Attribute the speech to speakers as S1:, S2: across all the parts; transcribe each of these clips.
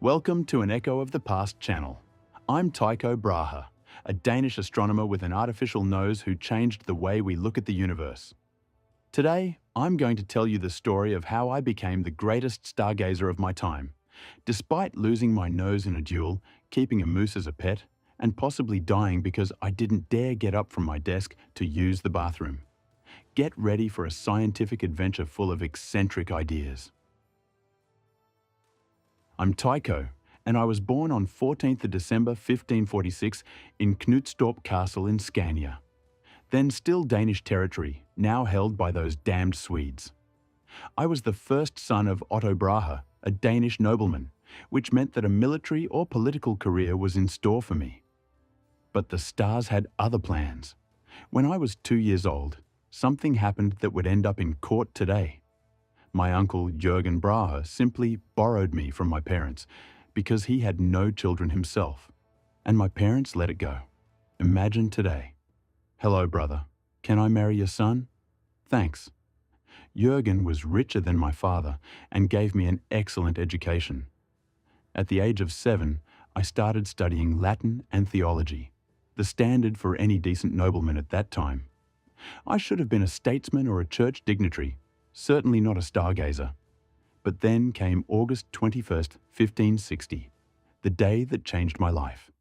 S1: Welcome to an Echo of the Past channel. I'm Tycho Brahe, a Danish astronomer with an artificial nose who changed the way we look at the universe. Today, I'm going to tell you the story of how I became the greatest stargazer of my time, despite losing my nose in a duel, keeping a moose as a pet, and possibly dying because I didn't dare get up from my desk to use the bathroom. Get ready for a scientific adventure full of eccentric ideas. I'm Tycho, and I was born on 14th of December 1546 in Knudstorp Castle in Scania, then still Danish territory, now held by those damned Swedes. I was the first son of Otto Brahe, a Danish nobleman, which meant that a military or political career was in store for me. But the stars had other plans. When I was 2 years old, something happened that would end up in court today. My uncle Jürgen Brahe simply borrowed me from my parents because he had no children himself, and my parents let it go. Imagine today. Hello, brother. Can I marry your son? Thanks. Jürgen was richer than my father and gave me an excellent education. At the age of 7, I started studying Latin and theology, the standard for any decent nobleman at that time. I should have been a statesman or a church dignitary, certainly not a stargazer. But then came August 21st, 1560, the day that changed my life.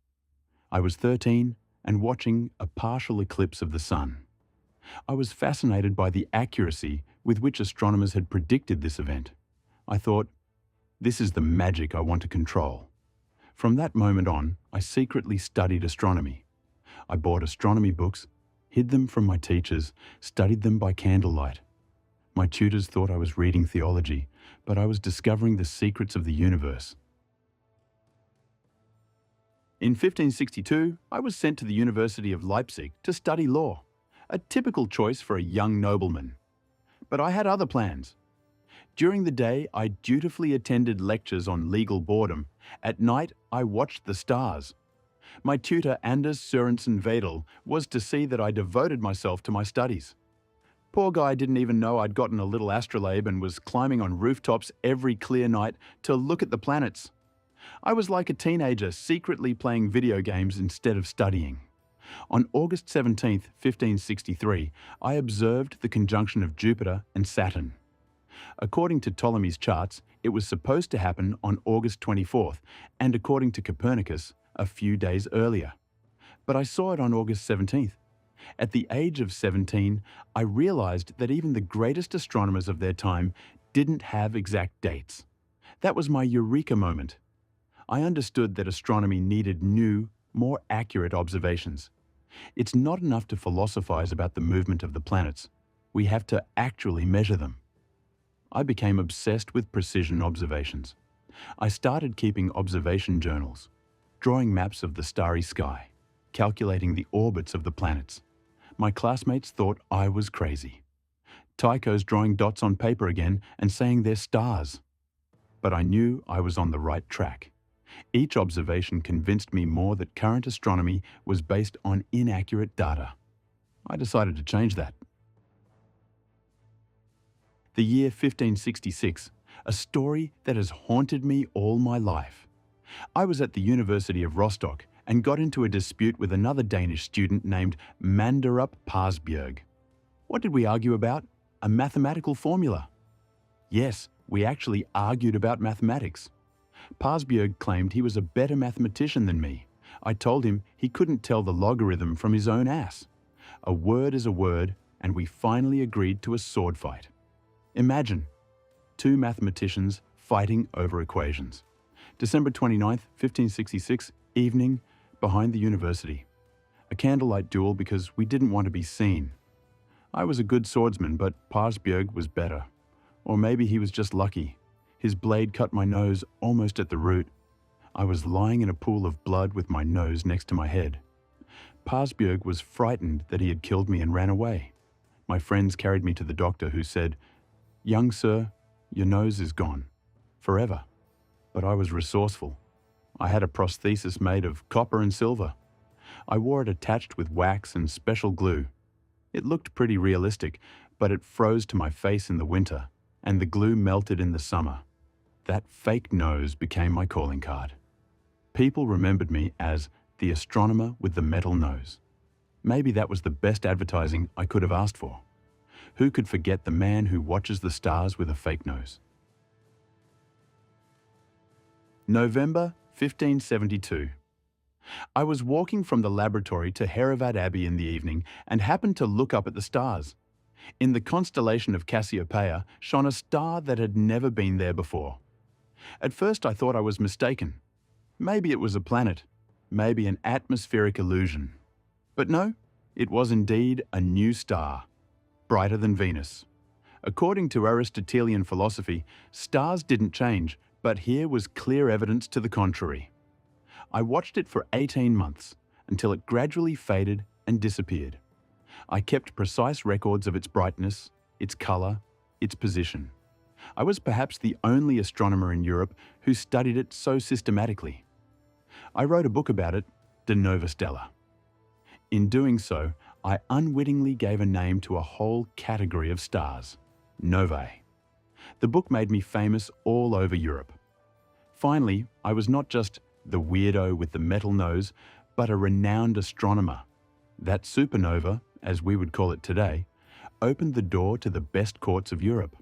S1: I was 13 and watching a partial eclipse of the sun. I was fascinated by the accuracy with which astronomers had predicted this event. I thought, this is the magic I want to control. From that moment on, I secretly studied astronomy. I bought astronomy books, hid them from my teachers, studied them by candlelight. My tutors thought I was reading theology, but I was discovering the secrets of the universe. In 1562, I was sent to the University of Leipzig to study law, a typical choice for a young nobleman. But I had other plans. During the day, I dutifully attended lectures on legal boredom. At night, I watched the stars. My tutor, Anders Sørensen Vedel, was to see that I devoted myself to my studies. Poor guy didn't even know I'd gotten a little astrolabe and was climbing on rooftops every clear night to look at the planets. I was like a teenager secretly playing video games instead of studying. On August 17th, 1563, I observed the conjunction of Jupiter and Saturn. According to Ptolemy's charts, it was supposed to happen on August 24th, and according to Copernicus, a few days earlier. But I saw it on August 17th. At the age of 17, I realized that even the greatest astronomers of their time didn't have exact dates. That was my eureka moment. I understood that astronomy needed new, more accurate observations. It's not enough to philosophize about the movement of the planets. We have to actually measure them. I became obsessed with precision observations. I started keeping observation journals, drawing maps of the starry sky, calculating the orbits of the planets. My classmates thought I was crazy. Tycho's drawing dots on paper again and saying they're stars. But I knew I was on the right track. Each observation convinced me more that current astronomy was based on inaccurate data. I decided to change that. The year 1566, a story that has haunted me all my life. I was at the University of Rostock and got into a dispute with another Danish student named Manderup Parsbjerg. What did we argue about? A mathematical formula. Yes, we actually argued about mathematics. Parsbjerg claimed he was a better mathematician than me. I told him he couldn't tell the logarithm from his own ass. A word is a word, and we finally agreed to a sword fight. Imagine, two mathematicians fighting over equations. December 29th, 1566, evening, behind the university. A candlelight duel because we didn't want to be seen. I was a good swordsman, but Parsbjerg was better. Or maybe he was just lucky. His blade cut my nose almost at the root. I was lying in a pool of blood with my nose next to my head. Parsbjerg was frightened that he had killed me and ran away. My friends carried me to the doctor, who said, "Young sir, your nose is gone. Forever." But I was resourceful. I had a prosthesis made of copper and silver. I wore it attached with wax and special glue. It looked pretty realistic, but it froze to my face in the winter, and the glue melted in the summer. That fake nose became my calling card. People remembered me as the astronomer with the metal nose. Maybe that was the best advertising I could have asked for. Who could forget the man who watches the stars with a fake nose? November 1572. I was walking from the laboratory to Hereward Abbey in the evening and happened to look up at the stars. In the constellation of Cassiopeia shone a star that had never been there before. At first I thought I was mistaken. Maybe it was a planet, maybe an atmospheric illusion. But no, it was indeed a new star, brighter than Venus. According to Aristotelian philosophy, stars didn't change, but here was clear evidence to the contrary. I watched it for 18 months, until it gradually faded and disappeared. I kept precise records of its brightness, its colour, its position. I was perhaps the only astronomer in Europe who studied it so systematically. I wrote a book about it, De Nova Stella. In doing so, I unwittingly gave a name to a whole category of stars, novae. The book made me famous all over Europe. Finally, I was not just the weirdo with the metal nose, but a renowned astronomer. That supernova, as we would call it today, opened the door to the best courts of Europe.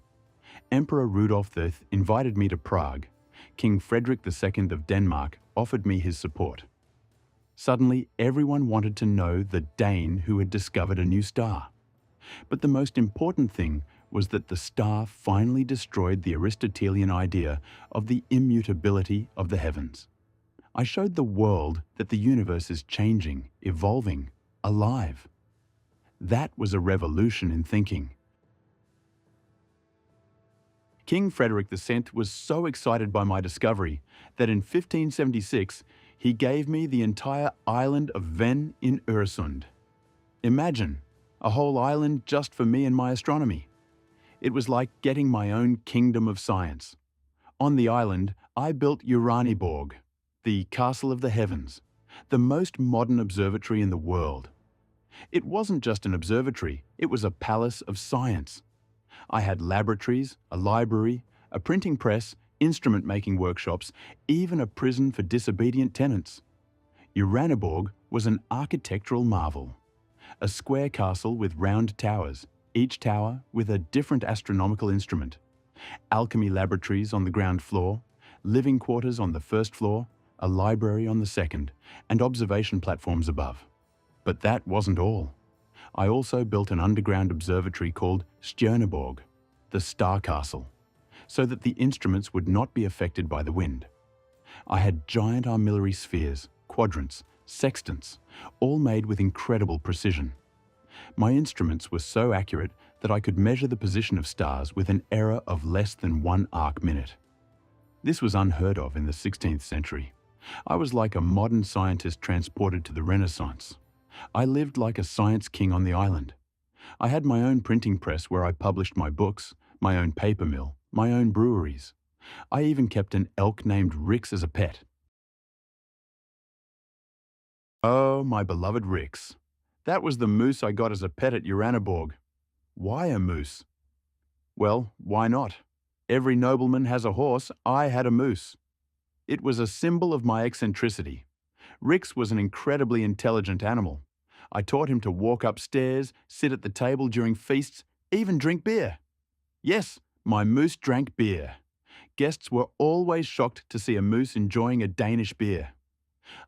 S1: Emperor Rudolf II invited me to Prague. King Frederick II of Denmark offered me his support. Suddenly, everyone wanted to know the Dane who had discovered a new star. But the most important thing was that the star finally destroyed the Aristotelian idea of the immutability of the heavens. I showed the world that the universe is changing, evolving, alive. That was a revolution in thinking. King Frederick II was so excited by my discovery that in 1576 he gave me the entire island of Ven in Öresund. Imagine, a whole island just for me and my astronomy. It was like getting my own kingdom of science. On the island, I built Uraniborg, the castle of the heavens, the most modern observatory in the world. It wasn't just an observatory, it was a palace of science. I had laboratories, a library, a printing press, instrument-making workshops, even a prison for disobedient tenants. Uraniborg was an architectural marvel. A square castle with round towers, each tower with a different astronomical instrument. Alchemy laboratories on the ground floor, living quarters on the first floor, a library on the second, and observation platforms above. But that wasn't all. I also built an underground observatory called Stjerneborg, the Star Castle, so that the instruments would not be affected by the wind. I had giant armillary spheres, quadrants, sextants, all made with incredible precision. My instruments were so accurate that I could measure the position of stars with an error of less than 1 arc-minute. This was unheard of in the 16th century. I was like a modern scientist transported to the Renaissance. I lived like a science king on the island. I had my own printing press where I published my books, my own paper mill, my own breweries. I even kept an elk named Rix as a pet. Oh, my beloved Rix. That was the moose I got as a pet at Uraniborg. Why a moose? Well, why not? Every nobleman has a horse, I had a moose. It was a symbol of my eccentricity. Rix was an incredibly intelligent animal. I taught him to walk upstairs, sit at the table during feasts, even drink beer. Yes, my moose drank beer. Guests were always shocked to see a moose enjoying a Danish beer.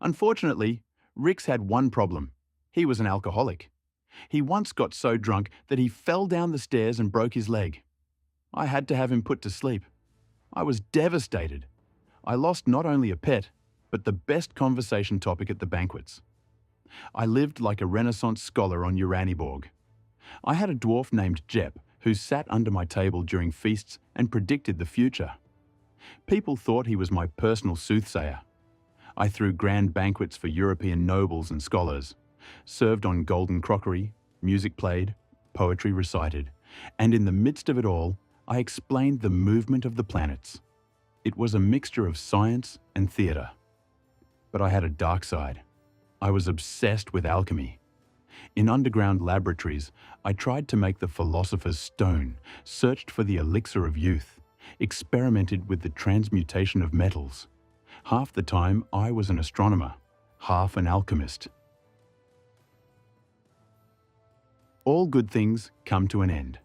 S1: Unfortunately, Rix had one problem. He was an alcoholic. He once got so drunk that he fell down the stairs and broke his leg. I had to have him put to sleep. I was devastated. I lost not only a pet, but the best conversation topic at the banquets. I lived like a Renaissance scholar on Uraniborg. I had a dwarf named Jep who sat under my table during feasts and predicted the future. People thought he was my personal soothsayer. I threw grand banquets for European nobles and scholars, served on golden crockery, music played, poetry recited, and in the midst of it all, I explained the movement of the planets. It was a mixture of science and theatre. But I had a dark side. I was obsessed with alchemy. In underground laboratories, I tried to make the philosopher's stone, searched for the elixir of youth, experimented with the transmutation of metals. Half the time I was an astronomer, half an alchemist. All good things come to an end.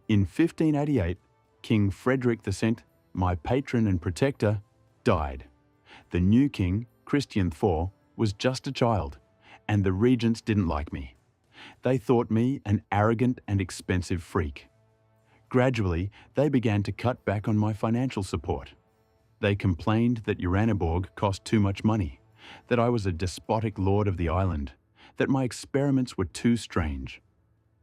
S1: In 1588, King Frederick II, my patron and protector, died. The new king, Christian IV, was just a child, and the regents didn't like me. They thought me an arrogant and expensive freak. Gradually, they began to cut back on my financial support. They complained that Uraniborg cost too much money, that I was a despotic lord of the island, that my experiments were too strange.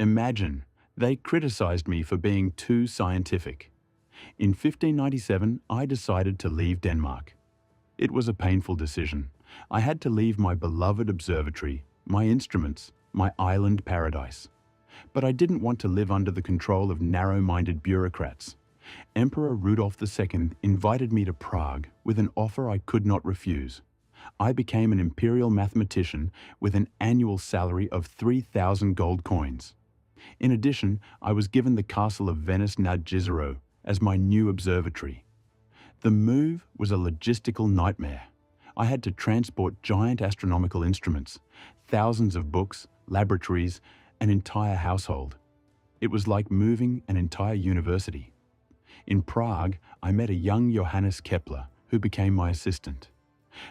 S1: Imagine, they criticized me for being too scientific. In 1597, I decided to leave Denmark. It was a painful decision. I had to leave my beloved observatory, my instruments, my island paradise. But I didn't want to live under the control of narrow-minded bureaucrats. Emperor Rudolf II invited me to Prague with an offer I could not refuse. I became an imperial mathematician with an annual salary of 3,000 gold coins. In addition, I was given the castle of Venice nad Jizero as my new observatory. The move was a logistical nightmare. I had to transport giant astronomical instruments, thousands of books, laboratories, an entire household. It was like moving an entire university. In Prague, I met a young Johannes Kepler, who became my assistant.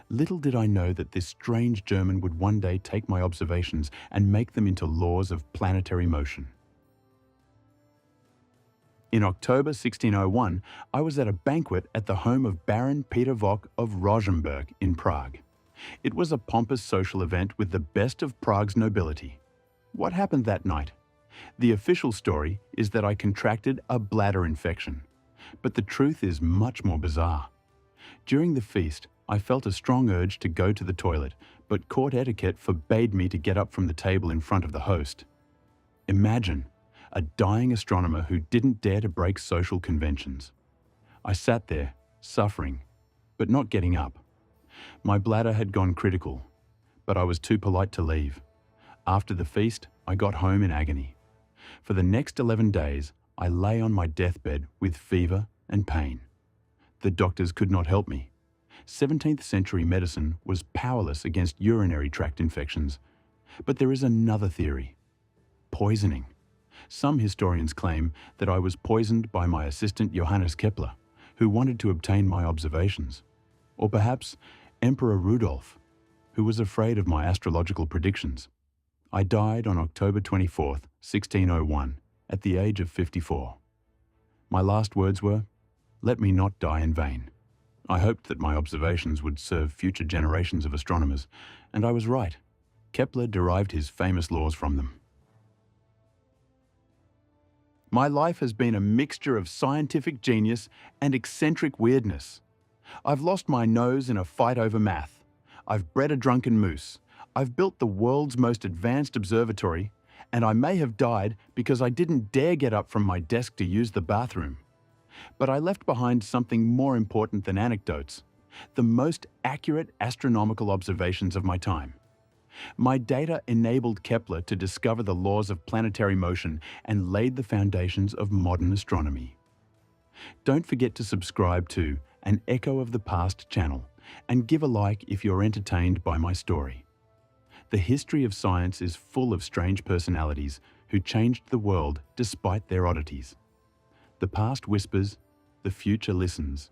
S1: Little did I know that this strange German would one day take my observations and make them into laws of planetary motion. In October 1601, I was at a banquet at the home of Baron Peter Vock of Rosenberg in Prague. It was a pompous social event with the best of Prague's nobility. What happened that night? The official story is that I contracted a bladder infection, but the truth is much more bizarre. During the feast, I felt a strong urge to go to the toilet, but court etiquette forbade me to get up from the table in front of the host. Imagine, a dying astronomer who didn't dare to break social conventions. I sat there, suffering, but not getting up. My bladder had gone critical, but I was too polite to leave. After the feast, I got home in agony. For the next 11 days, I lay on my deathbed with fever and pain. The doctors could not help me. 17th century medicine was powerless against urinary tract infections. But there is another theory: poisoning. Some historians claim that I was poisoned by my assistant Johannes Kepler, who wanted to obtain my observations. Or perhaps Emperor Rudolf, who was afraid of my astrological predictions. I died on October 24th, 1601, at the age of 54. My last words were, "Let me not die in vain." I hoped that my observations would serve future generations of astronomers, and I was right. Kepler derived his famous laws from them. My life has been a mixture of scientific genius and eccentric weirdness. I've lost my nose in a fight over math. I've bred a drunken moose. I've built the world's most advanced observatory, and I may have died because I didn't dare get up from my desk to use the bathroom. But I left behind something more important than anecdotes: the most accurate astronomical observations of my time. My data enabled Kepler to discover the laws of planetary motion and laid the foundations of modern astronomy. Don't forget to subscribe to An Echo of the Past channel and give a like if you're entertained by my story. The history of science is full of strange personalities who changed the world despite their oddities. The past whispers, the future listens.